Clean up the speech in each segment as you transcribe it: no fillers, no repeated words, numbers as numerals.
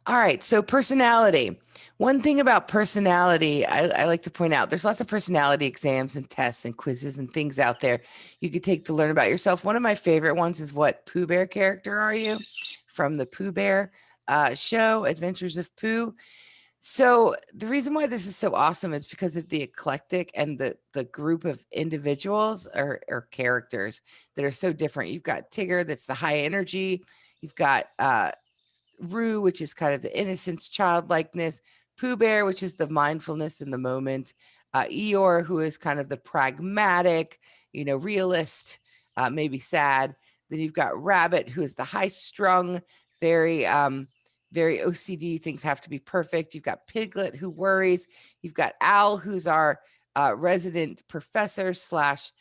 All right. So personality. One thing about personality, I like to point out, there's lots of personality exams and tests and quizzes and things out there you could take to learn about yourself. One of my favorite ones is what Pooh Bear character are you? From the Pooh Bear show, Adventures of Pooh. So the reason why this is so awesome is because of the eclectic and the group of individuals or characters that are so different. You've got Tigger, that's the high energy. You've got Rue, which is kind of the innocence, childlikeness. Pooh Bear, which is the mindfulness in the moment. Eeyore, who is kind of the pragmatic, realist, maybe sad. Then you've got Rabbit, who is the high strung, very very OCD. Things have to be perfect. You've got Piglet, who worries. You've got Owl, who's our resident professor slash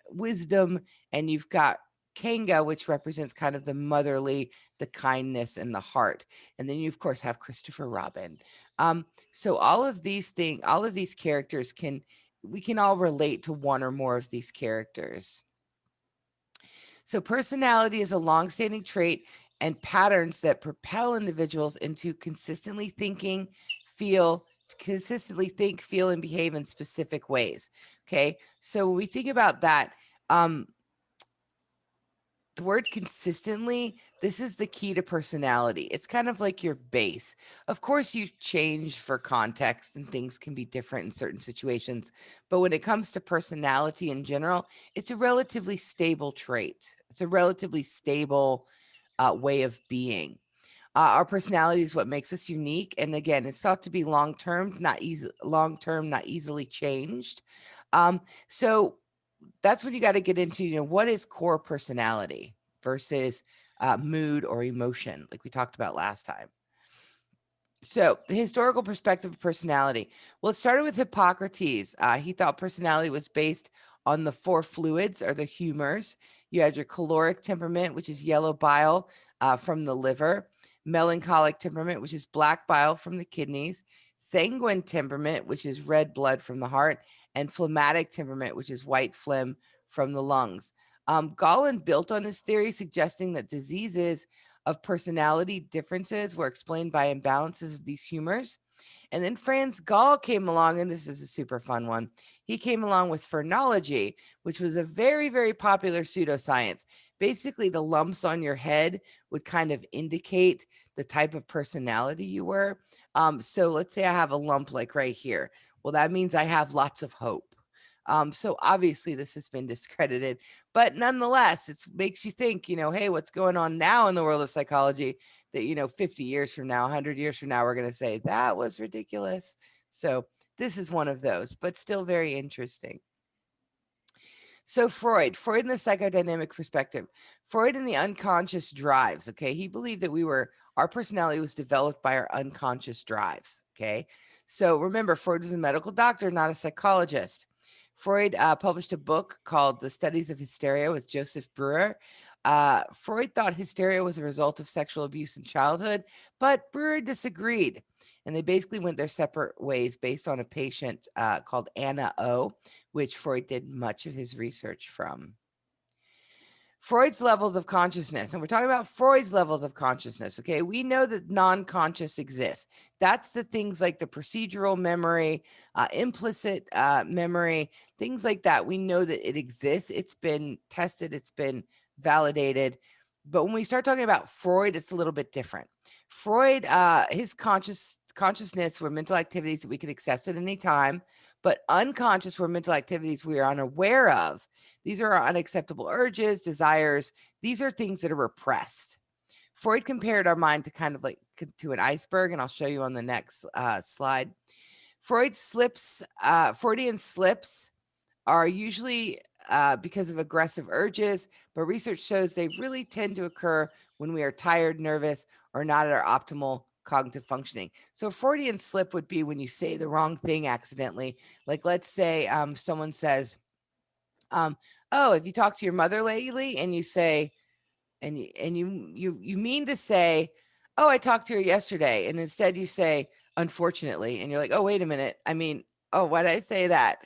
wisdom, and you've got Kanga, which represents kind of the motherly, the kindness, and the heart. And then you, of course, have Christopher Robin. So all of these characters we can all relate to one or more of these characters. So personality is a long-standing trait and patterns that propel individuals into consistently think, feel, and behave in specific ways. Okay. So when we think about that, the word consistently, this is the key to personality. It's kind of like your base. Of course, you change for context and things can be different in certain situations. But when it comes to personality in general, it's a relatively stable trait. It's a relatively stable way of being. Our personality is what makes us unique. And again, it's thought to be not easily changed. So that's when you got to get into, what is core personality versus mood or emotion, like we talked about last time. So the historical perspective of personality. Well, it started with Hippocrates. He thought personality was based on the four fluids or the humors. You had your caloric temperament, which is yellow bile from the liver, melancholic temperament, which is black bile from the kidneys, sanguine temperament, which is red blood from the heart, and phlegmatic temperament, which is white phlegm from the lungs. Galen built on this theory, suggesting that diseases of personality differences were explained by imbalances of these humors. And then Franz Gall came along, and this is a super fun one. He came along with phrenology, which was a very, very popular pseudoscience. Basically, the lumps on your head would kind of indicate the type of personality you were. So let's say I have a lump like right here. Well, that means I have lots of hope. So obviously this has been discredited, but nonetheless, it makes you think, hey, what's going on now in the world of psychology that, 50 years from now, 100 years from now, we're going to say that was ridiculous. So this is one of those, but still very interesting. So Freud in the psychodynamic perspective, Freud in the unconscious drives, okay? He believed that our personality was developed by our unconscious drives, okay? So remember, Freud was a medical doctor, not a psychologist. Freud published a book called The Studies of Hysteria with Joseph Breuer. Freud thought hysteria was a result of sexual abuse in childhood, but Breuer disagreed. And they basically went their separate ways based on a patient called Anna O, which Freud did much of his research from. Freud's levels of consciousness, and we're talking about Freud's levels of consciousness, okay? We know that non-conscious exists. That's the things like the procedural memory, implicit memory, things like that. We know that it exists. It's been tested. It's been validated. But when we start talking about Freud, it's a little bit different. Freud, his consciousness were mental activities that we could access at any time, but unconscious were mental activities we are unaware of. These are our unacceptable urges, desires. These are things that are repressed. Freud compared our mind to kind of like to an iceberg, and I'll show you on the next slide. Freudian slips are usually because of aggressive urges, but research shows they really tend to occur when we are tired, nervous, or not at our optimal cognitive functioning. So Freudian slip would be when you say the wrong thing accidentally. Like let's say someone says, "Oh, have you talked to your mother lately?" And you say, you mean to say, "Oh, I talked to her yesterday," and instead you say, "Unfortunately," and you're like, "Oh, wait a minute. I mean, oh, why did I say that?"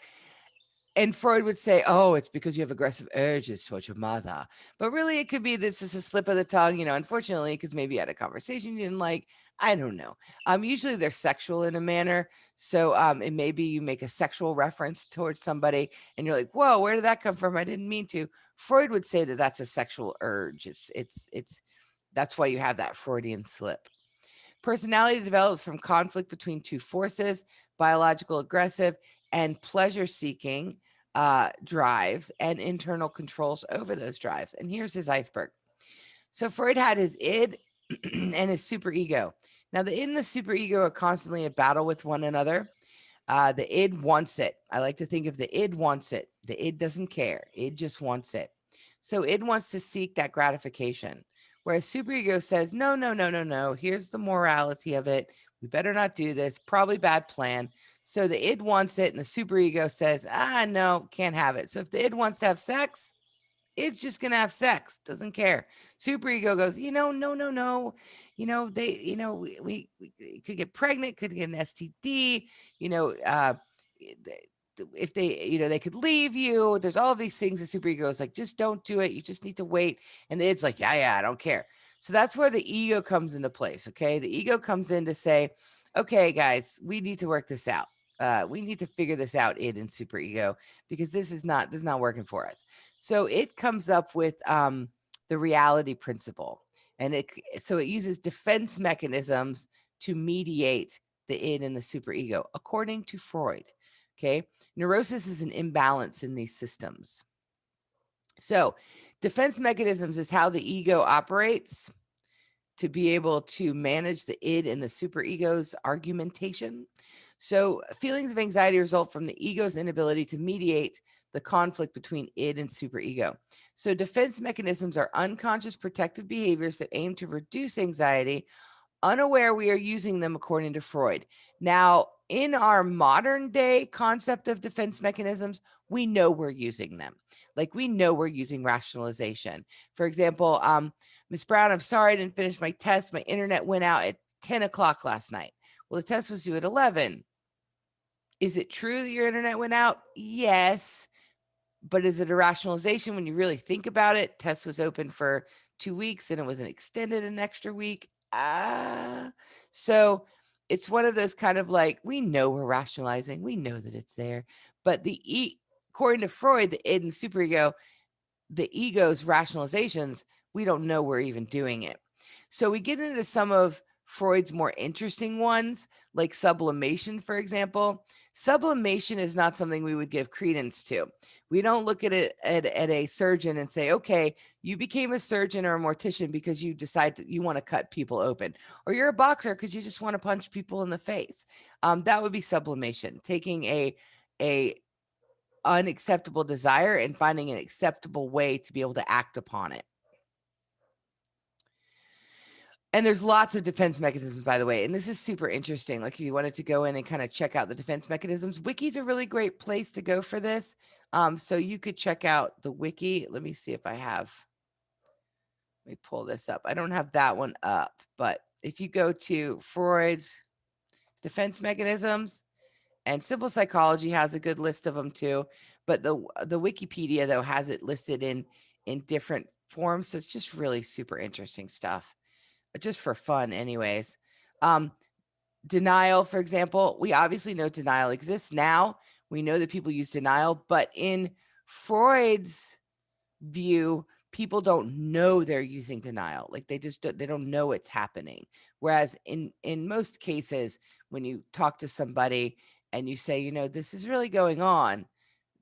And Freud would say, "Oh, it's because you have aggressive urges towards your mother." But really, it could be this is a slip of the tongue, unfortunately, because maybe you had a conversation you didn't like. I don't know. Usually they're sexual in a manner. So it may be you make a sexual reference towards somebody and you're like, "Whoa, where did that come from? I didn't mean to." Freud would say that that's a sexual urge. It's that's why you have that Freudian slip. Personality develops from conflict between two forces, biological aggressive and pleasure seeking drives and internal controls over those drives. And here's his iceberg. So Freud had his id and his superego. Now, the id and the superego are constantly at battle with one another. The id wants it. I like to think of the id wants it. The id doesn't care. Id just wants it. So id wants to seek that gratification. Whereas superego says, no, no, no, no, no. Here's the morality of it. We better not do this. Probably bad plan. So the id wants it, and the superego says, no, can't have it. So if the id wants to have sex, it's just gonna have sex, doesn't care. Superego goes, no, no, no. We could get pregnant, could get an STD, if they could leave you. There's all these things. The superego is like, just don't do it. You just need to wait. And it's like, yeah, I don't care. So that's where the ego comes into place. Okay. The ego comes in to say, okay, guys, we need to work this out. We need to figure this out, id and superego, because this is not working for us. So it comes up with the reality principle, and it uses defense mechanisms to mediate the id and the superego, according to Freud. Okay, neurosis is an imbalance in these systems. So, defense mechanisms is how the ego operates to be able to manage the id and the superego's argumentation. So, feelings of anxiety result from the ego's inability to mediate the conflict between id and superego. So, defense mechanisms are unconscious protective behaviors that aim to reduce anxiety, unaware we are using them, according to Freud. Now, in our modern day concept of defense mechanisms, we know we're using them. Like, we know we're using rationalization. For example, Miss Brown, I'm sorry I didn't finish my test. My internet went out at 10 o'clock last night. Well, the test was due at 11. Is it true that your internet went out? Yes. But is it a rationalization when you really think about it? Test was open for 2 weeks and it was extended an extra week. So it's one of those kind of like, we know we're rationalizing, we know that it's there, but according to Freud, the id and superego, the ego's rationalizations, we don't know we're even doing it. So we get into some of Freud's more interesting ones, like sublimation, for example. Sublimation is not something we would give credence to. We don't look at it at a surgeon and say, okay, you became a surgeon or a mortician because you decide that you want to cut people open, or you're a boxer because you just want to punch people in the face. That would be sublimation, taking a unacceptable desire and finding an acceptable way to be able to act upon it. And there's lots of defense mechanisms, by the way. And this is super interesting. Like, if you wanted to go in and kind of check out the defense mechanisms, Wiki's a really great place to go for this. So you could check out the Wiki. Let me see if I have. Let me pull this up. I don't have that one up, but if you go to Freud's defense mechanisms, and Simple Psychology has a good list of them too, but the Wikipedia, though, has it listed in different forms. So it's just really super interesting stuff, just for fun anyways. Denial, for example, we obviously know denial exists now. We know that people use denial, but in Freud's view, people don't know they're using denial. Like, they don't know it's happening. Whereas in most cases, when you talk to somebody and you say, this is really going on,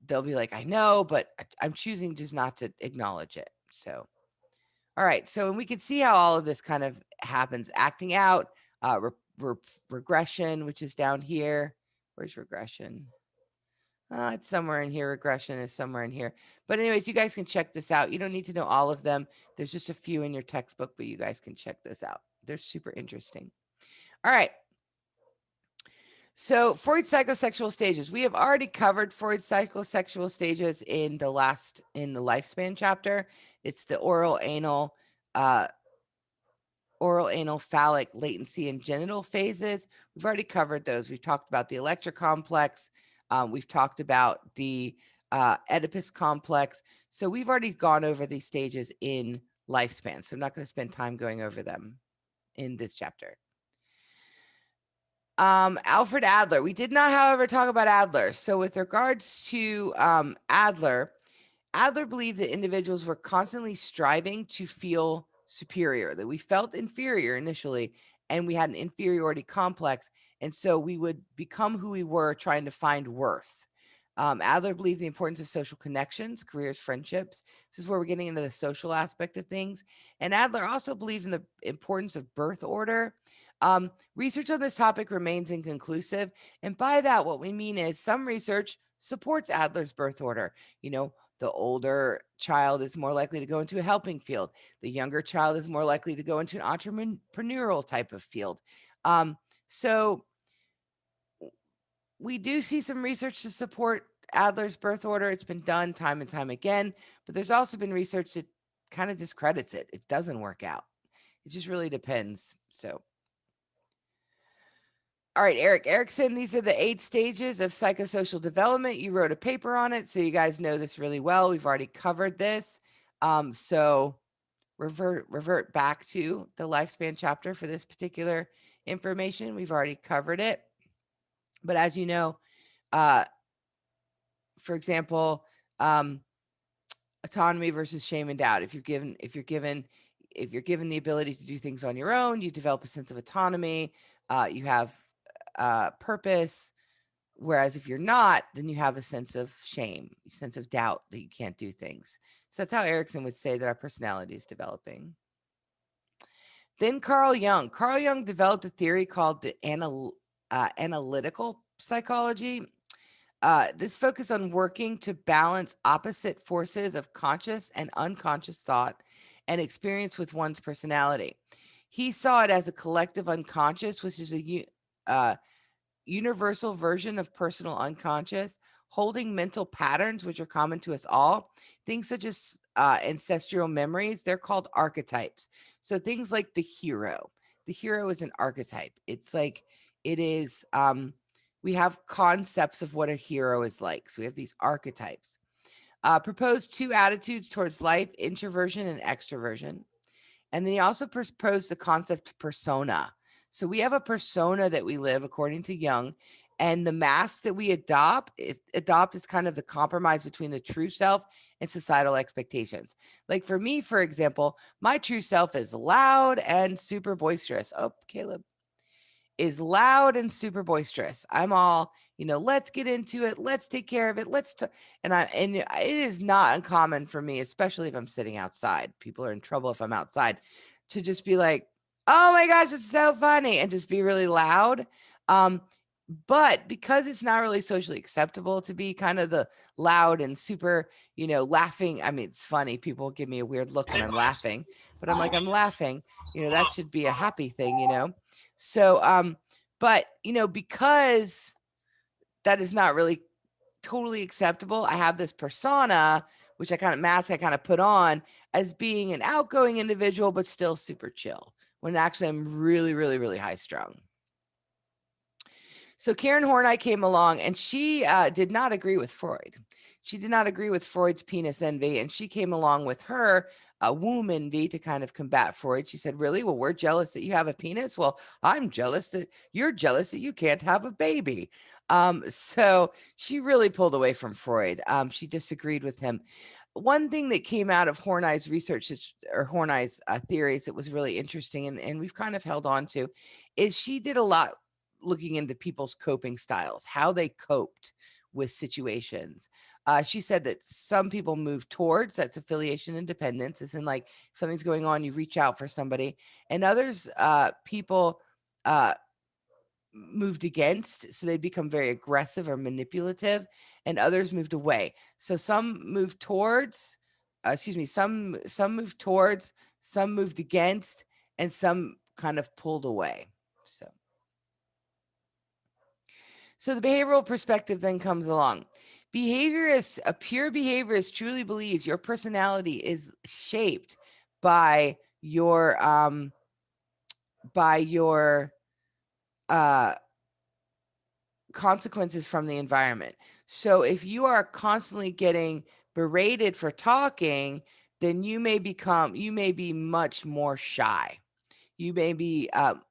they'll be like, I know, but I'm choosing just not to acknowledge it. So, all right. So, and we can see how all of this kind of happens. Acting out, regression, which is down here. Where's regression? It's somewhere in here. Regression is somewhere in here. But anyways, you guys can check this out. You don't need to know all of them. There's just a few in your textbook, but you guys can check those out. They're super interesting. All right. So Freud's psychosexual stages. We have already covered Freud's psychosexual stages in the lifespan chapter. It's the oral, anal, phallic, latency, and genital phases. We've already covered those. We've talked about the electrocomplex. We've talked about the Oedipus complex. So we've already gone over these stages in lifespan. So I'm not going to spend time going over them in this chapter. Alfred Adler. We did not, however, talk about Adler. So with regards to Adler believed that individuals were constantly striving to feel superior, that we felt inferior initially, and we had an inferiority complex. And so we would become who we were trying to find worth. Adler believed the importance of social connections, careers, friendships. This is where we're getting into the social aspect of things. And Adler also believed in the importance of birth order. Research on this topic remains inconclusive. And by that, what we mean is some research supports Adler's birth order. You know, the older child is more likely to go into a helping field. The younger child is more likely to go into an entrepreneurial type of field. So we do see some research to support Adler's birth order. It's been done time and time again, but there's also been research that kind of discredits it. It doesn't work out. It just really depends. So, all right, Erik Erikson, these are the 8 stages of psychosocial development. You wrote a paper on it, so you guys know this really well. We've already covered this. So revert back to the lifespan chapter for this particular information. We've already covered it. But as you know, for example, autonomy versus shame and doubt. If you're given the ability to do things on your own, you develop a sense of autonomy. You have purpose. Whereas if you're not, then you have a sense of shame, a sense of doubt that you can't do things. So that's how Erikson would say that our personality is developing. Then Carl Jung. Carl Jung developed a theory called the analytical psychology. This focused on working to balance opposite forces of conscious and unconscious thought and experience with one's personality. He saw it as a collective unconscious, which is a universal version of personal unconscious, holding mental patterns which are common to us all. Things such as ancestral memories, they're called archetypes. So things like the hero. The hero is an archetype. It's like it is we have concepts of what a hero is like. So we have these archetypes. Proposed 2 attitudes towards life, introversion and extroversion. And then he also proposed the concept persona. So we have a persona that we live according to Jung, and the mask that we adopt is kind of the compromise between the true self and societal expectations. Like for me, for example, my true self is loud and super boisterous. Oh, Caleb is loud and super boisterous. I'm all, let's get into it. Let's take care of it. And it is not uncommon for me, especially if I'm sitting outside. People are in trouble if I'm outside, to just be like, "Oh my gosh, it's so funny," and just be really loud. But because it's not really socially acceptable to be kind of the loud and super, laughing. I mean, it's funny. People give me a weird look when I'm laughing, but I'm like, I'm laughing. That should be a happy thing. So, but because that is not really totally acceptable, I have this persona, which I kind of put on as being an outgoing individual, but still super chill, when actually I'm really, really, really high strung. So Karen Horney came along, and she did not agree with Freud. She did not agree with Freud's penis envy, and she came along with her womb envy to kind of combat Freud. She said, "Really? Well, we're jealous that you have a penis. Well, I'm jealous that you're jealous that you can't have a baby." So she really pulled away from Freud. She disagreed with him. One thing that came out of Horney's research or Horney's theories that was really interesting, and we've kind of held on to, is she did a lot looking into people's coping styles, how they coped with situations. She said that some people move towards, that's affiliation independence, as in like something's going on, you reach out for somebody, and others, people moved against, so they become very aggressive or manipulative, and others moved away. So some moved towards, some moved towards, some moved against, and some kind of pulled away. So the behavioral perspective then comes along. A pure behaviorist truly believes your personality is shaped by your uh consequences from the environment. So if you are constantly getting berated for talking, then you may be much more shy. You may be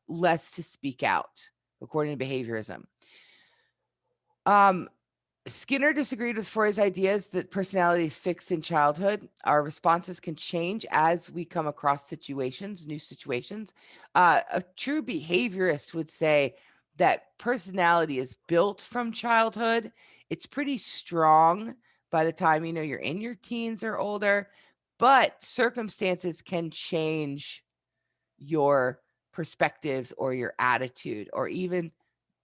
less to speak out, according to behaviorism. Skinner disagreed with Freud's ideas that personality is fixed in childhood. Our responses can change as we come across new situations. A true behaviorist would say that personality is built from childhood. It's pretty strong by the time you're in your teens or older, but circumstances can change your perspectives or your attitude or even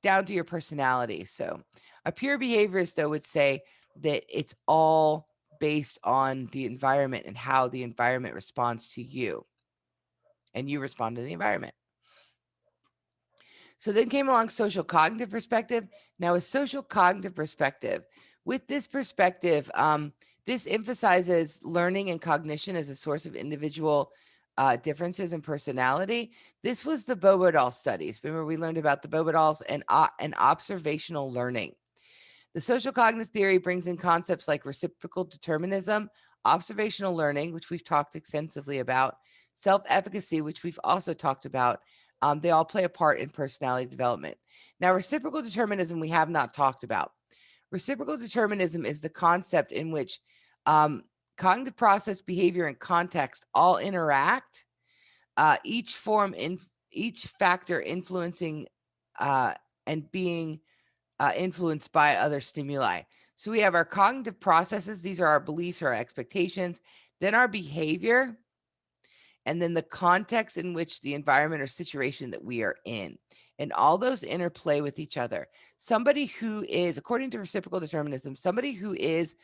down to your personality. So a pure behaviorist, though, would say that it's all based on the environment and how the environment responds to you, and you respond to the environment. So then came along social cognitive perspective. Now, a social cognitive perspective, with this perspective, this emphasizes learning and cognition as a source of individual differences in personality. This was the Bobo-Doll studies. Remember, we learned about the Bobo-Dolls and observational learning. The social cognitive theory brings in concepts like reciprocal determinism, observational learning, which we've talked extensively about, self-efficacy, which we've also talked about. They all play a part in personality development. Now, reciprocal determinism we have not talked about. Reciprocal determinism is the concept in which cognitive process, behavior, and context all interact. Each factor influencing and being influenced by other stimuli. So we have our cognitive processes. These are our beliefs or our expectations. Then our behavior, and then the context in which the environment or situation that we are in. And all those interplay with each other. Somebody who is, according to reciprocal determinism, somebody who is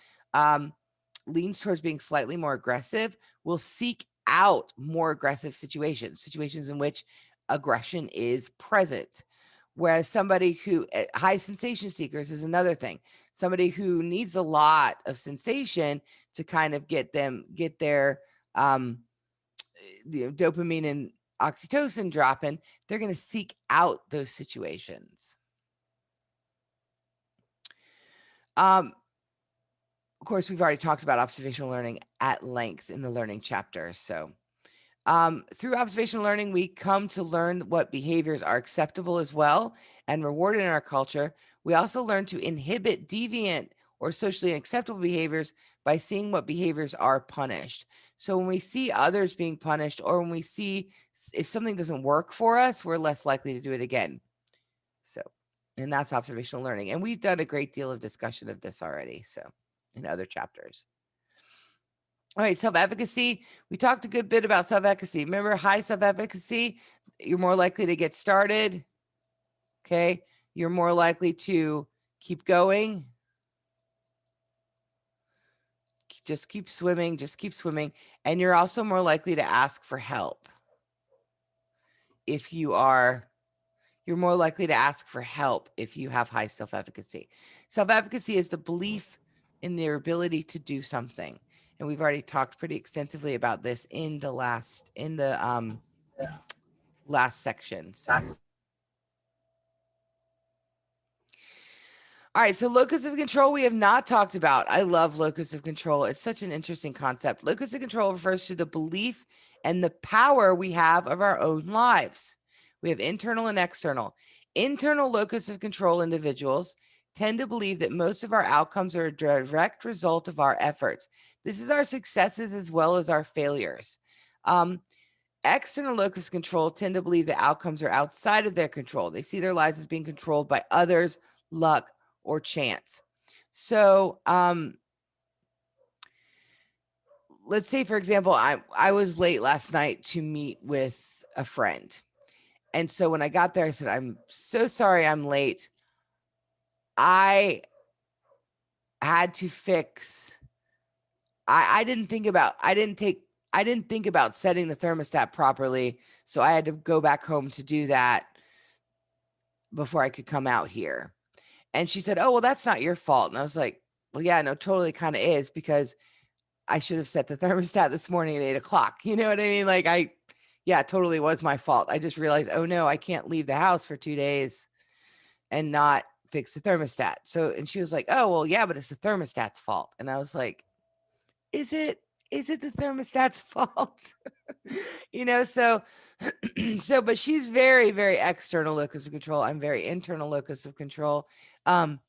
leans towards being slightly more aggressive will seek out more aggressive situations in which aggression is present. Whereas somebody who high sensation seekers is another thing. Somebody who needs a lot of sensation to kind of get their dopamine and oxytocin dropping, they're going to seek out those situations. Of course, we've already talked about observational learning at length in the learning chapter. So through observational learning, we come to learn what behaviors are acceptable as well and rewarded in our culture. We also learn to inhibit deviant or socially unacceptable behaviors by seeing what behaviors are punished. So when we see others being punished, or when we see if something doesn't work for us, we're less likely to do it again. So, and that's observational learning. And we've done a great deal of discussion of this already, so in other chapters. All right, self-efficacy. We talked a good bit about self-efficacy. Remember, high self-efficacy, you're more likely to get started. Okay, you're more likely to keep going. Just keep swimming, and you're also more likely to ask for help. You're more likely to ask for help if you have high self-efficacy. Self-efficacy is the belief in their ability to do something. And we've already talked pretty extensively about this in the last section. So. All right, so locus of control we have not talked about. I love locus of control. It's such an interesting concept. Locus of control refers to the belief and the power we have of our own lives. We have internal and external. Internal locus of control individuals tend to believe that most of our outcomes are a direct result of our efforts. This is our successes as well as our failures. External locus of control tend to believe that outcomes are outside of their control. They see their lives as being controlled by others, luck, or chance. So let's say, for example, I was late last night to meet with a friend. And so when I got there, I said, I'm so sorry I'm late. I had to fix. I didn't think about setting the thermostat properly. So I had to go back home to do that before I could come out here. And she said, oh, well, that's not your fault. And I was like, well, yeah, no, totally kind of is, because I should have set the thermostat this morning at 8 o'clock. You know what I mean? Like it totally was my fault. I just realized, oh no, I can't leave the house for 2 days and not fix the thermostat. So, and she was like, oh, well, yeah, but it's the thermostat's fault. And I was like, is it? Is it the thermostat's fault? So but she's very, very external locus of control. I'm very internal locus of control. Um,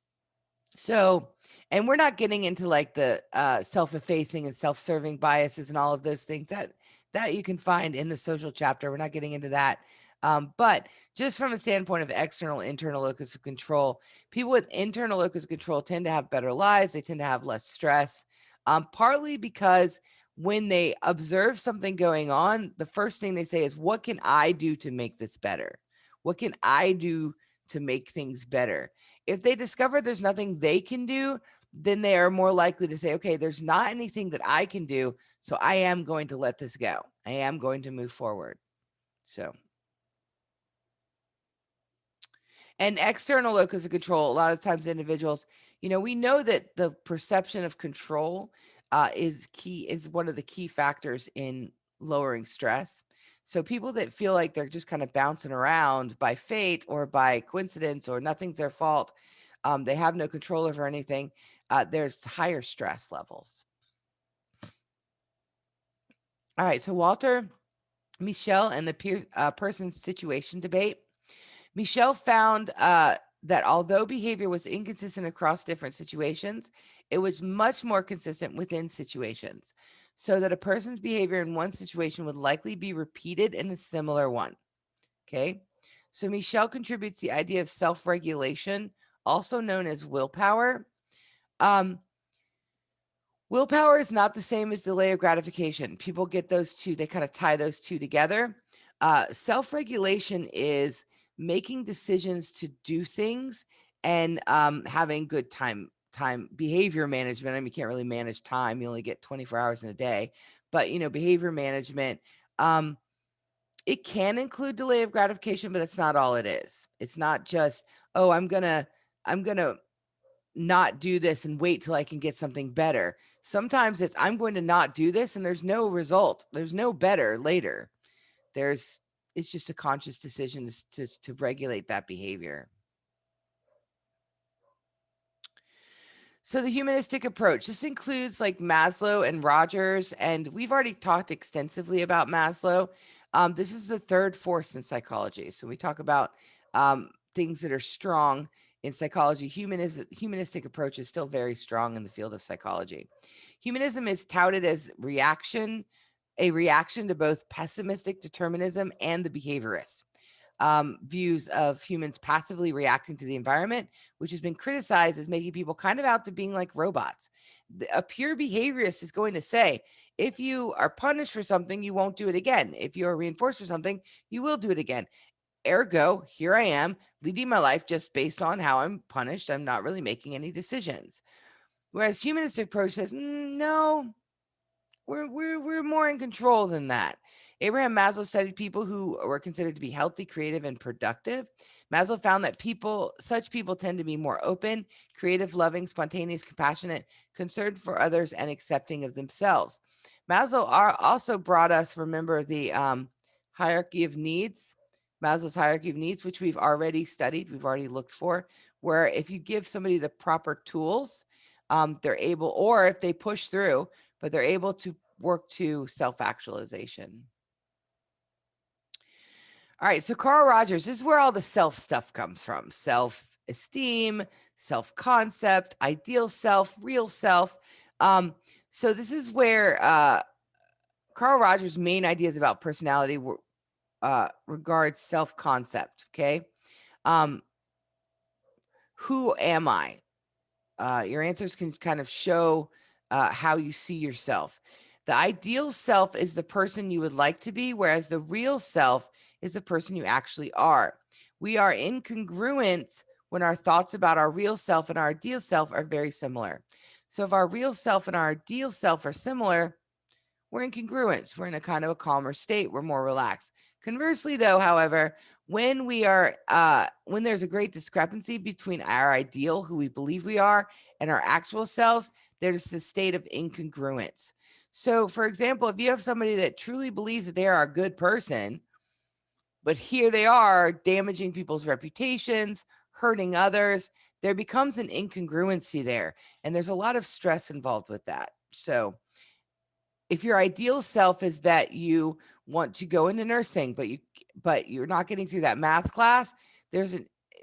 so, and we're not getting into like the self-effacing and self-serving biases and all of those things that you can find in the social chapter. We're not getting into that. But just from a standpoint of external, internal locus of control, people with internal locus of control tend to have better lives. They tend to have less stress, partly because when they observe something going on, the first thing they say is, what can I do to make this better? What can I do to make things better? If they discover there's nothing they can do, then they are more likely to say, okay, there's not anything that I can do, so I am going to let this go. I am going to move forward. So, and external locus of control, a lot of times individuals, we know that the perception of control is one of the key factors in lowering stress. So people that feel like they're just kind of bouncing around by fate or by coincidence or nothing's their fault, they have no control over anything, there's higher stress levels. All right, so Walter Mischel and the person's situation debate. Mischel found that although behavior was inconsistent across different situations, it was much more consistent within situations, so that a person's behavior in one situation would likely be repeated in a similar one. Okay, so Mischel contributes the idea of self-regulation, also known as willpower. Willpower is not the same as delay of gratification. People get those two, they kind of tie those two together. Self-regulation is making decisions to do things and having good time behavior management. I mean, you can't really manage time. You only get 24 hours in a day, but behavior management, it can include delay of gratification, but that's not all it is. It's not just, oh, I'm gonna not do this and wait till I can get something better. Sometimes it's, I'm going to not do this and there's no result. There's no better later. It's just a conscious decision to regulate that behavior. So the humanistic approach, this includes like Maslow and Rogers, and we've already talked extensively about Maslow. This is the third force in psychology. So we talk about things that are strong in psychology. Humanistic approach is still very strong in the field of psychology. Humanism is touted as a reaction to both pessimistic determinism and the behaviorist views of humans passively reacting to the environment, which has been criticized as making people kind of out to being like robots. A pure behaviorist is going to say, if you are punished for something, you won't do it again. If you are reinforced for something, you will do it again. Ergo, here I am leading my life just based on how I'm punished. I'm not really making any decisions. Whereas humanistic approach says, no, we're more in control than that. Abraham Maslow studied people who were considered to be healthy, creative, and productive. Maslow found that such people tend to be more open, creative, loving, spontaneous, compassionate, concerned for others, and accepting of themselves. Maslow also brought us, remember, the hierarchy of needs, Maslow's hierarchy of needs, which we've already studied, we've already looked for, where if you give somebody the proper tools, they're able, or if they push through, but they're able to work to self-actualization. All right, so Carl Rogers, this is where all the self stuff comes from. Self-esteem, self-concept, ideal self, real self. So this is where Carl Rogers' main ideas about personality regards self-concept, okay? Who am I? Your answers can kind of show how you see yourself. The ideal self is the person you would like to be, whereas the real self is the person you actually are. We are incongruent when our thoughts about our real self and our ideal self are very similar. So if our real self and our ideal self are similar, we're in congruence. We're in a kind of a calmer state. We're more relaxed. Conversely, though, however, when there's a great discrepancy between our ideal, who we believe we are, and our actual selves, there's a state of incongruence. So, for example, if you have somebody that truly believes that they are a good person, but here they are damaging people's reputations, hurting others, there becomes an incongruency there. And there's a lot of stress involved with that. So if your ideal self is that you want to go into nursing, but you're not getting through that math class,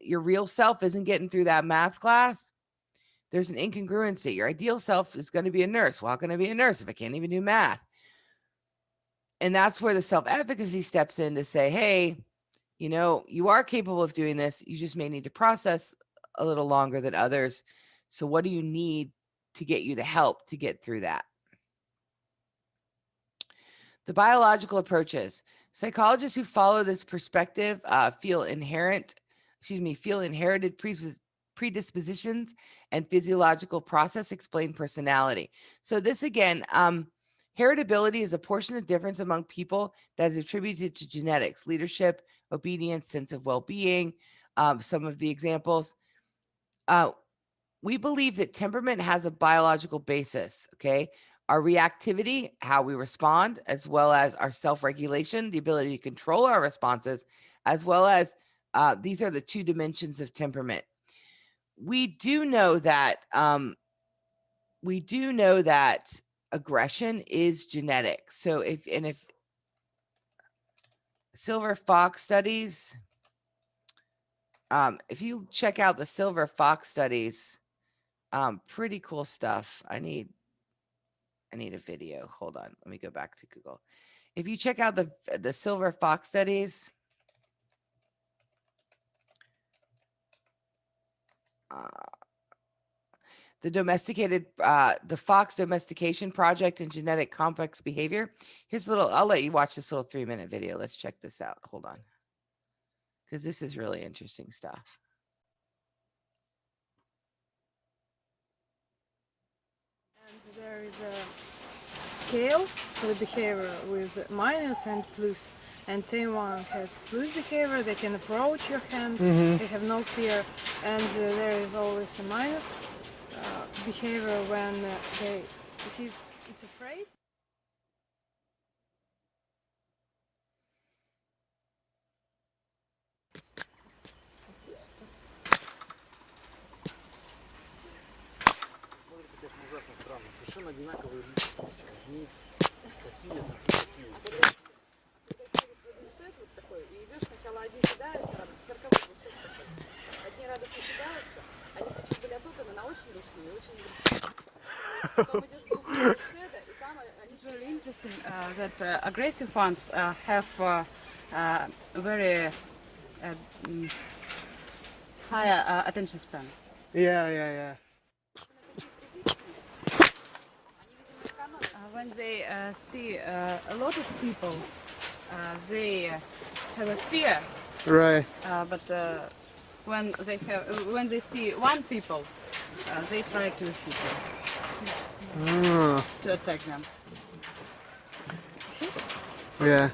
your real self isn't getting through that math class, there's an incongruency. Your ideal self is going to be a nurse. Well, how can I be a nurse if I can't even do math? And that's where the self-efficacy steps in to say, hey, you are capable of doing this. You just may need to process a little longer than others. So what do you need to get you the help to get through that? The biological approaches. Psychologists who follow this perspective feel inherited predispositions and physiological process explain personality. So this again, heritability is a portion of difference among people that is attributed to genetics, leadership, obedience, sense of well-being. Some of the examples. We believe that temperament has a biological basis, okay? Our reactivity, how we respond, as well as our self-regulation, the ability to control our responses, as well as these are the two dimensions of temperament. We do know that aggression is genetic. So if Silver Fox studies, if you check out the Silver Fox studies, pretty cool stuff. I need a video. Hold on. Let me go back to Google. If you check out the Silver Fox studies, the Fox Domestication Project and Genetic Complex Behavior. I'll let you watch this little 3-minute video. Let's check this out. Hold on. Because this is really interesting stuff. And there is a scale for the behavior with minus and plus. And team one has plus behavior, they can approach your hand, they have no fear. And there is always a minus behavior when it's afraid. Совершенно одинаковые лица. Одни такие, вот такой, и идешь, сначала одни кидаются, 40-й бушет такой. Одни радостно кидаются, они причем были опутаны на очень ручные, очень агрессивные. Потом идешь в другую бушеда, и там они... It's really interesting that aggressive ones have very high attention span. Yeah. When they see a lot of people, they have a fear. Right. But when they see one people, they try to hit them, to attack them. Yeah.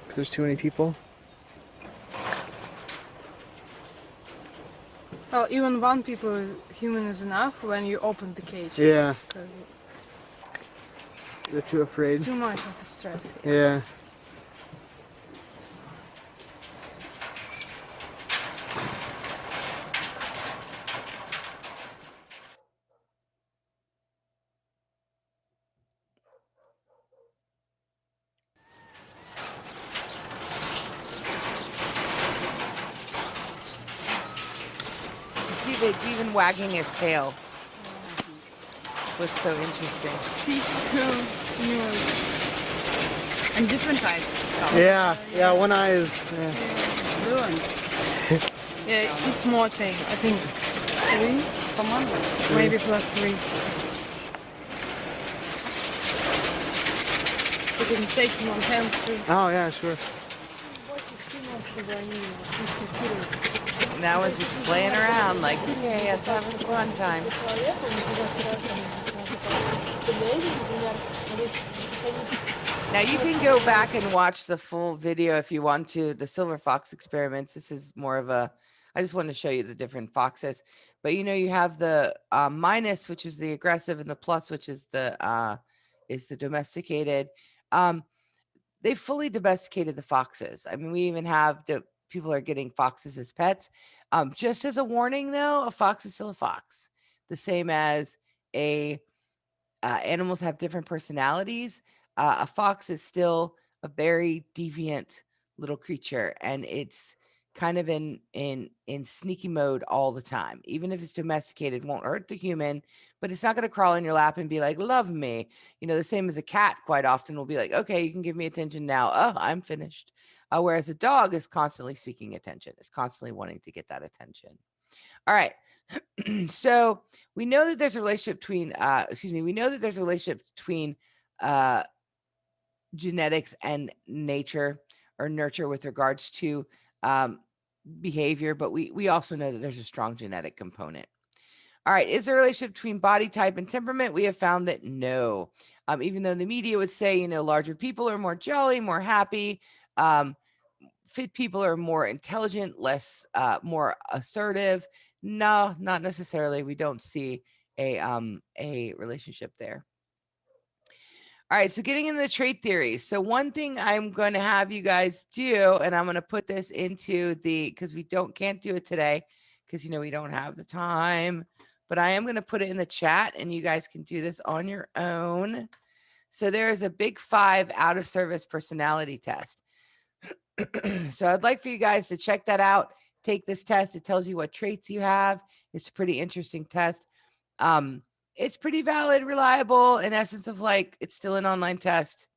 'Cause there's too many people. Well, even one human is enough when you open the cage. Yeah. Because They're too afraid. it's too much of the stress. Yeah. See, it's even wagging his tail. What's so interesting? See, And different eyes. Yeah, one eye is... Yeah. Blue and yeah, it's more tame. I think 3, maybe +3. You can take him on hands too. Oh, yeah, sure. And that was just playing around like, okay, let's have a fun time. Now you can go back and watch the full video if you want to, the Silver Fox experiments. This is more of I just want to show you the different foxes. But you have the minus, which is the aggressive, and the plus, which is the domesticated. They fully domesticated the foxes. I mean, we even have people are getting foxes as pets. Just as a warning, though, a fox is still a fox, the same as a animals have different personalities. A fox is still a very deviant little creature, and it's kind of in sneaky mode all the time. Even if it's domesticated, won't hurt the human, but it's not going to crawl in your lap and be like, "Love me." The same as a cat. Quite often will be like, "Okay, you can give me attention now. Oh, I'm finished." Whereas a dog is constantly seeking attention. It's constantly wanting to get that attention. All right. So we know that there's a relationship between we know that there's a relationship between uh genetics and nature or nurture with regards to um behavior, but we also know that there's a strong genetic component. All right, is there a relationship between body type and temperament? We have found that no. Even though the media would say, larger people are more jolly, more happy, fit people are more intelligent, less more assertive. No, not necessarily. We don't see a relationship there. All right, so getting into the trait theories. So one thing I'm going to have you guys do, and I'm going to put this into because we can't do it today because we don't have the time, but I am going to put it in the chat and you guys can do this on your own. So there is a Big 5 out of service personality test. So I'd like for you guys to check that out. Take this test. It tells you what traits you have. It's a pretty interesting test. It's pretty valid, reliable, in essence of it's still an online test.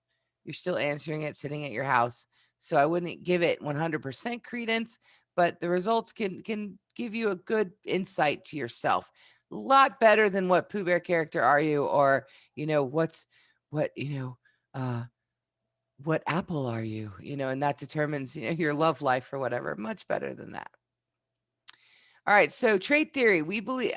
You're still answering it sitting at your house. So I wouldn't give it 100% credence, but the results can give you a good insight to yourself. A lot better than what Pooh Bear character are you, or what apple are you, and that determines your love life or whatever. Much better than that. All right, so trait theory. We believe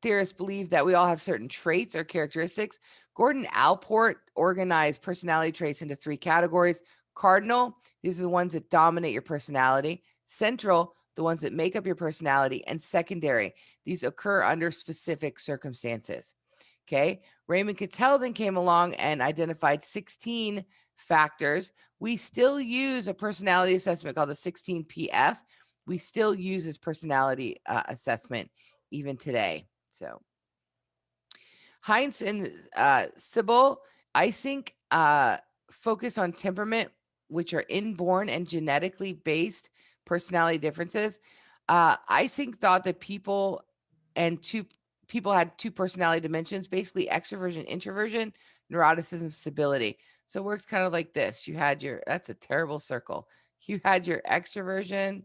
theorists believe that we all have certain traits or characteristics. Gordon Allport organized personality traits into 3 categories. Cardinal, these are the ones that dominate your personality. Central, the ones that make up your personality. And secondary, these occur under specific circumstances. Okay, Raymond Cattell then came along and identified 16 factors. We still use a personality assessment called the 16PF. We still use this personality assessment even today. So Heinz and Sybil Eysenck focus on temperament, which are inborn and genetically based personality differences. Eysenck thought that people had 2 personality dimensions, basically extroversion, introversion, neuroticism, stability. So it works kind of like this. You had that's a terrible circle. You had your extroversion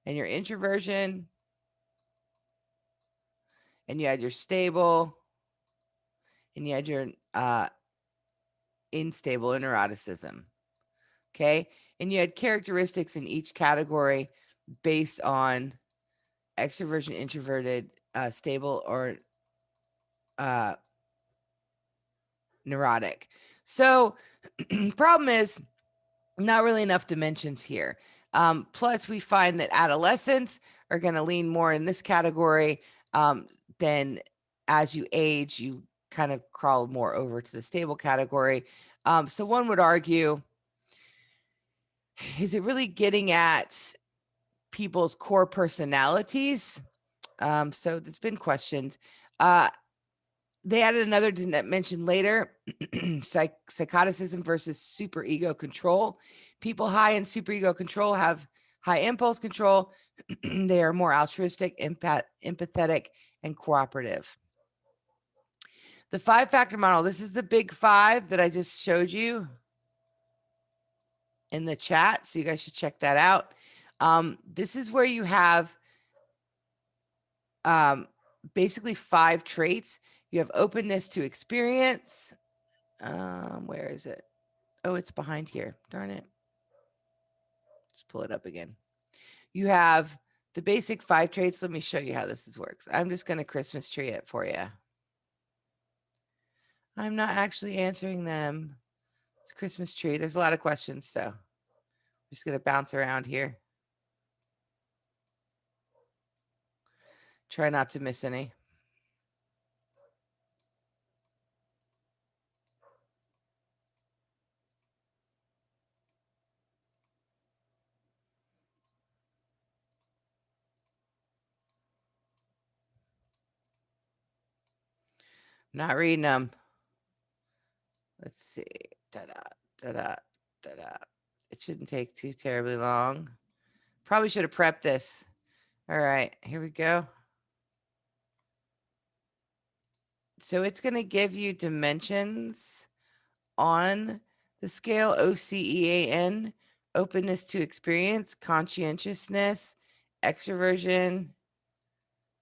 and your introversion, and you had your stable, and you had your unstable or neuroticism. Okay, and you had characteristics in each category based on extroversion, introverted, stable, or neurotic. So problem is not really enough dimensions here. Plus, we find that adolescents are going to lean more in this category. Then as you age, you kind of crawl more over to the stable category. So one would argue, is it really getting at people's core personalities? So there's been questions. They added another dimension later, psychoticism versus superego control. People high in superego control have high impulse control. They are more altruistic, empathetic, and cooperative. The 5-factor model. This is the Big 5 that I just showed you in the chat. So you guys should check that out. This is where you have basically 5 traits. You have openness to experience. Where is it? Oh, it's behind here. Darn it. Let's pull it up again. You have the basic 5 traits. Let me show you how this works. I'm just going to Christmas tree it for you. I'm not actually answering them. It's Christmas tree. There's a lot of questions, so I'm just going to bounce around here. Try not to miss any. Not reading them. Let's see. Da-da, da-da, da-da. It shouldn't take too terribly long. Probably should have prepped this. All right, here we go. So it's going to give you dimensions on the scale, OCEAN, openness to experience, conscientiousness, extroversion,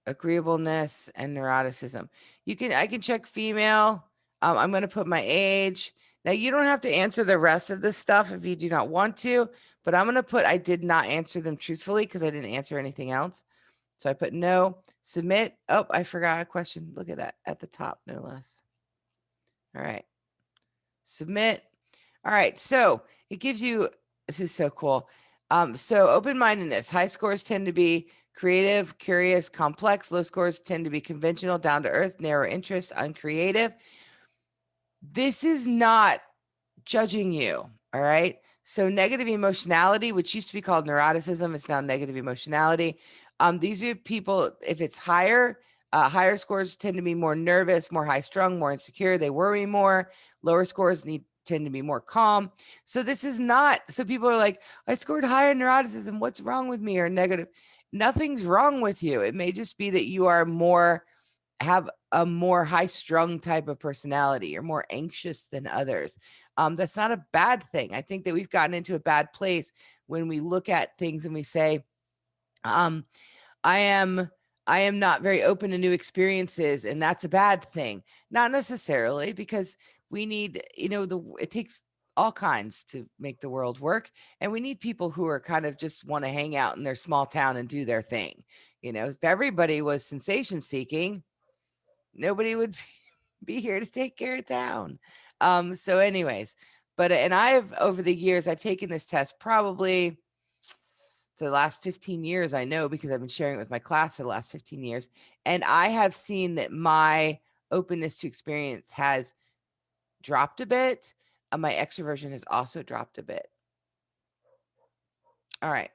agreeableness, and neuroticism. I can check female. I'm going to put my age. Now you don't have to answer the rest of this stuff if you do not want to, but I'm going to put, I did not answer them truthfully because I didn't answer anything else. So I put no, submit. Oh, I forgot a question. Look at that at the top, no less. All right. Submit. All right. So it gives you, this is so cool. So open-mindedness, high scores tend to be creative, curious, complex. Low scores tend to be conventional, down to earth, narrow interest, uncreative. This is not judging you. All right. So negative emotionality, which used to be called neuroticism, is now negative emotionality. These are people, if it's higher, higher scores tend to be more nervous, more high strung, more insecure. They worry more. Lower scores tend to be more calm. So this is not, so people are like, I scored high in neuroticism. What's wrong with me? Or negative. Nothing's wrong with you. It may just be that you are have a more high strung type of personality. You're more anxious than others. That's not a bad thing. I think that we've gotten into a bad place when we look at things and we say, I am not very open to new experiences, and that's a bad thing. Not necessarily, because we need, it takes all kinds to make the world work, and we need people who are kind of just want to hang out in their small town and do their thing. If everybody was sensation seeking, nobody would be here to take care of town. So anyways, and over the years, I've taken this test probably the last 15 years, I know, because I've been sharing it with my class for the last 15 years. And I have seen that my openness to experience has dropped a bit. My extroversion has also dropped a bit. All right.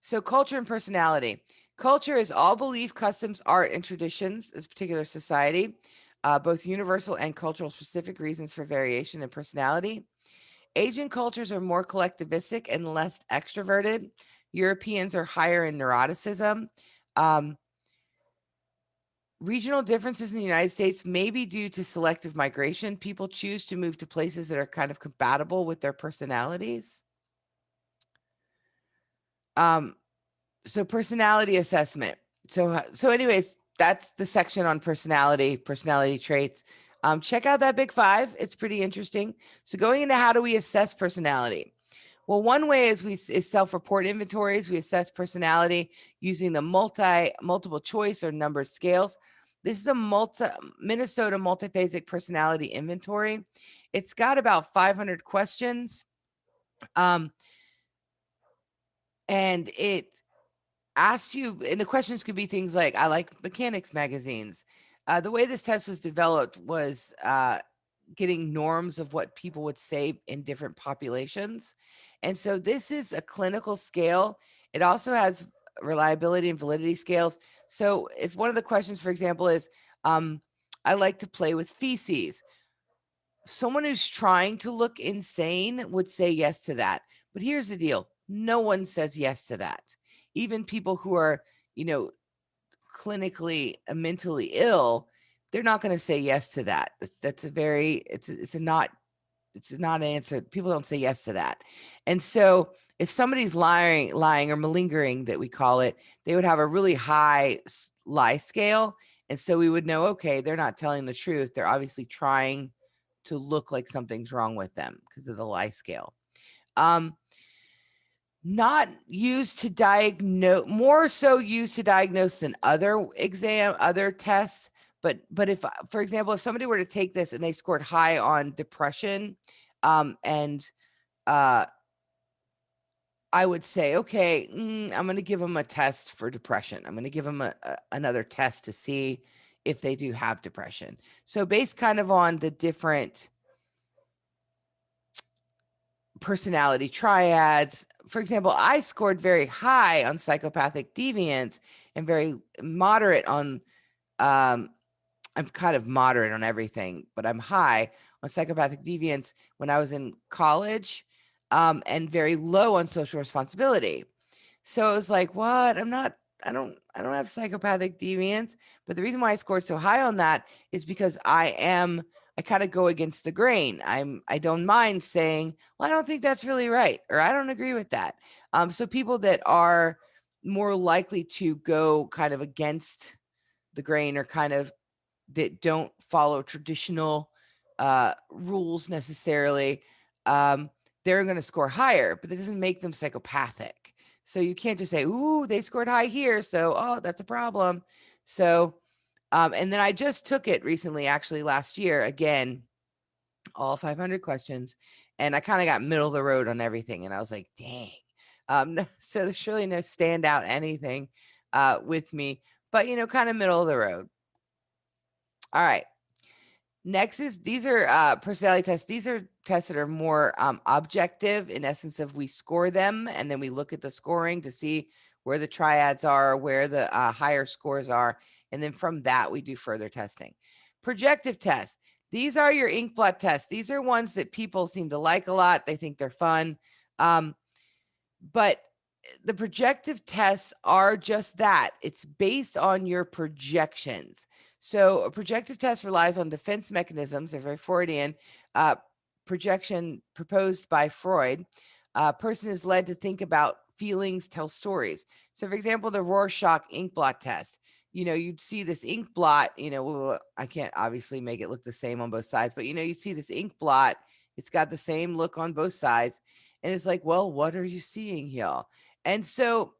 So culture and personality. Culture is all belief, customs, art, and traditions of a particular society, both universal and cultural specific reasons for variation in personality. Asian cultures are more collectivistic and less extroverted. Europeans are higher in neuroticism. Regional differences in the United States may be due to selective migration. People choose to move to places that are kind of compatible with their personalities. So personality assessment. So anyways, that's the section on personality traits. Check out that Big Five. It's pretty interesting. So going into how do we assess personality? Well, one way is self-report inventories. We assess personality using the multiple choice or numbered scales. This is a Minnesota multiphasic personality inventory. It's got about 500 questions. And it asks you, and the questions could be things like, I like mechanics magazines. The way this test was developed was getting norms of what people would say in different populations. And so this is a clinical scale. It also has reliability and validity scales. So if one of the questions, for example, is, I like to play with feces. Someone who's trying to look insane would say yes to that. But here's the deal. No one says yes to that. Even people who are, clinically mentally ill, they're not going to say yes to that. It's not an answer. People don't say yes to that. And so if somebody's lying or malingering, that we call it, they would have a really high lie scale. And so we would know, okay, they're not telling the truth. They're obviously trying to look like something's wrong with them because of the lie scale. Not used to diagnose, more so used to diagnose than other tests. But if, for example, if somebody were to take this and they scored high on depression, and I would say, okay, I'm going to give them a test for depression. I'm going to give them another test to see if they do have depression. So based kind of on the different personality triads. For example, I scored very high on psychopathic deviance and very moderate on I'm kind of moderate on everything, but I'm high on psychopathic deviance when I was in college, and very low on social responsibility. So it was like, what? I don't have psychopathic deviance. But the reason why I scored so high on that is because I kind of go against the grain. I don't mind saying, well, I don't think that's really right, or I don't agree with that. So people that are more likely to go kind of against the grain, or kind of that don't follow traditional rules necessarily, they're going to score higher, but that doesn't make them psychopathic. So you can't just say, ooh, they scored high here, so, oh, that's a problem. So, and then I just took it recently, actually last year, again, all 500 questions, and I kind of got middle of the road on everything. And I was like, dang. So there's really no standout anything with me, but, kind of middle of the road. All right. Next these are personality tests. These are tests that are more objective, in essence of we score them and then we look at the scoring to see where the triads are, where the higher scores are. And then from that, we do further testing. Projective tests. These are your ink blot tests. These are ones that people seem to like a lot. They think they're fun. But the projective tests are just that. It's based on your projections. So a projective test relies on defense mechanisms. They're very Freudian. Projection proposed by Freud. A person is led to think about feelings, tell stories. So for example, the Rorschach ink blot test, you'd see this ink blot, I can't obviously make it look the same on both sides, but you see this ink blot, it's got the same look on both sides. And it's like, well, what are you seeing here? And so,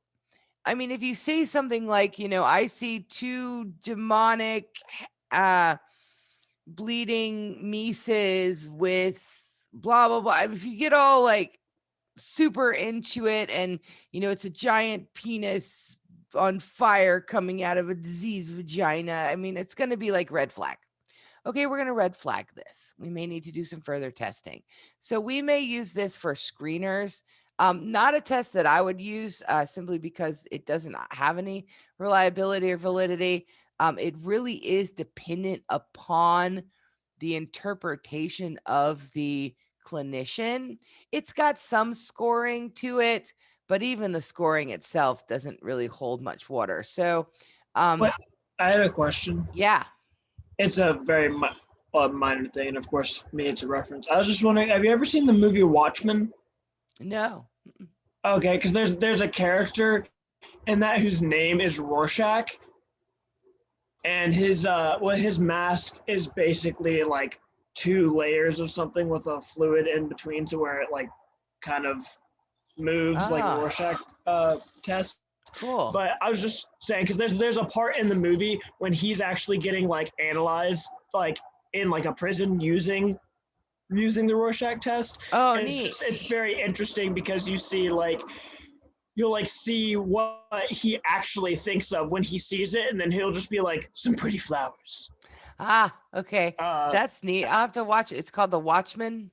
I mean, if you say something like, I see two demonic, bleeding Mises with blah, blah, blah. If you get all like super into it and, it's a giant penis on fire coming out of a diseased vagina, I mean, it's going to be like red flag. Okay, we're going to red flag this. We may need to do some further testing. So we may use this for screeners. Not a test that I would use simply because it doesn't have any reliability or validity. It really is dependent upon the interpretation of the clinician. It's got some scoring to it, but even the scoring itself doesn't really hold much water. So, But I have a question. Yeah. It's a very minor thing, and of course, me, it's a reference. I was just wondering, have you ever seen the movie Watchmen? No. Okay, because there's a character in that whose name is Rorschach, and his mask is basically like 2 layers of something with a fluid in between to where it like kind of moves like a Rorschach test. Cool. But I was just saying, because there's a part in the movie when he's actually getting like analyzed like in like a prison using the Rorschach test. Oh, and neat. It's very interesting because you see like you'll like see what he actually thinks of when he sees it, and then he'll just be like, some pretty flowers. Okay. That's neat. I'll have to watch it. It's called The Watchmen.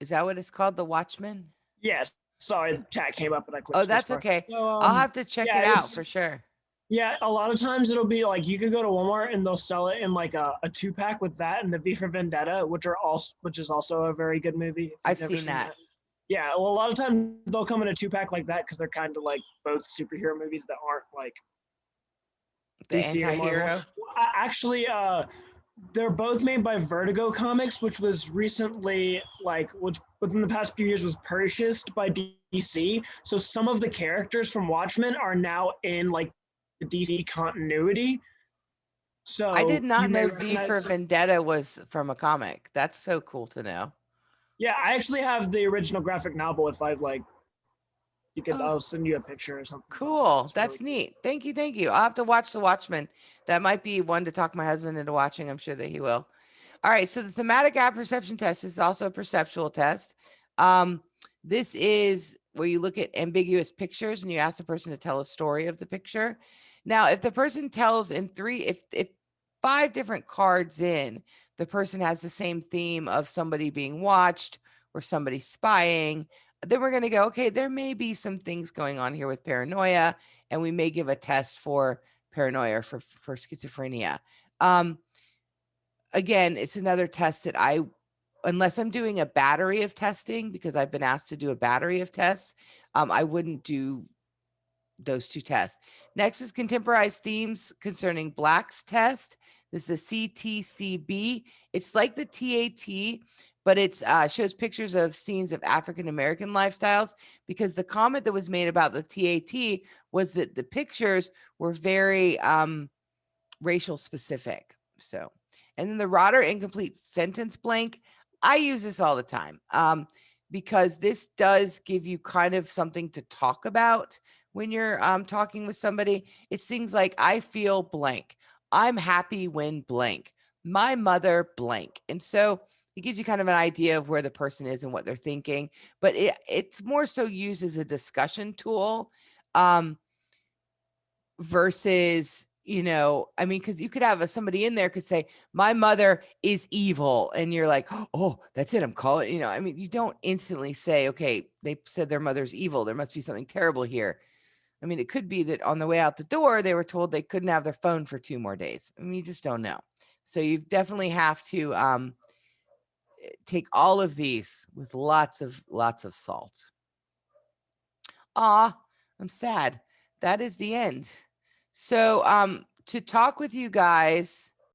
Is that what it's called? The Watchmen? Yes. Sorry, the chat came up and I clicked. Oh, that's okay. So, I'll have to check it out for sure. Yeah, a lot of times it'll be like you could go to Walmart and they'll sell it in like a 2-pack with that and the V for Vendetta, which is also a very good movie. I've seen that. Yeah, well, a lot of times they'll come in a 2-pack like that because they're kind of like both superhero movies that aren't like the DC anti-hero. Actually, they're both made by Vertigo Comics, which was recently which within the past few years was purchased by DC. So some of the characters from Watchmen are now in like the DC continuity. So I did not know V for Vendetta was from a comic. That's so cool to know. Yeah, I actually have the original graphic novel. If I'd like, you could. I'll send you a picture or something. Cool. That's really neat. Thank you. I'll have to watch The Watchmen. That might be one to talk my husband into watching. I'm sure that he will. All right. So the thematic apperception test is also a perceptual test. This is where you look at ambiguous pictures and you ask the person to tell a story of the picture. Now, if the person tells in if 5 different cards in, the person has the same theme of somebody being watched or somebody spying, then we're going to go, okay, there may be some things going on here with paranoia, and we may give a test for paranoia or for schizophrenia. Again, it's another test that unless I'm doing a battery of testing, because I've been asked to do a battery of tests, I wouldn't do those 2 tests. Next is contemporized themes concerning Black's test. This is a CTCB. It's like the TAT, but it's shows pictures of scenes of African American lifestyles, because the comment that was made about the TAT was that the pictures were very racial specific. So, and then the Rotter incomplete sentence blank, I use this all the time because this does give you kind of something to talk about when you're talking with somebody. It's things like, I feel blank. I'm happy when blank. My mother blank. And so it gives you kind of an idea of where the person is and what they're thinking. But it's more so used as a discussion tool versus, I mean, because you could have somebody in there could say, my mother is evil. And you're like, oh, that's it. I'm calling, I mean, you don't instantly say, okay, they said their mother's evil. There must be something terrible here. I mean, it could be that on the way out the door, they were told they couldn't have their phone for 2 more days. I mean, you just don't know. So you definitely have to take all of these with lots of salt. I'm sad. That is the end. So to talk with you guys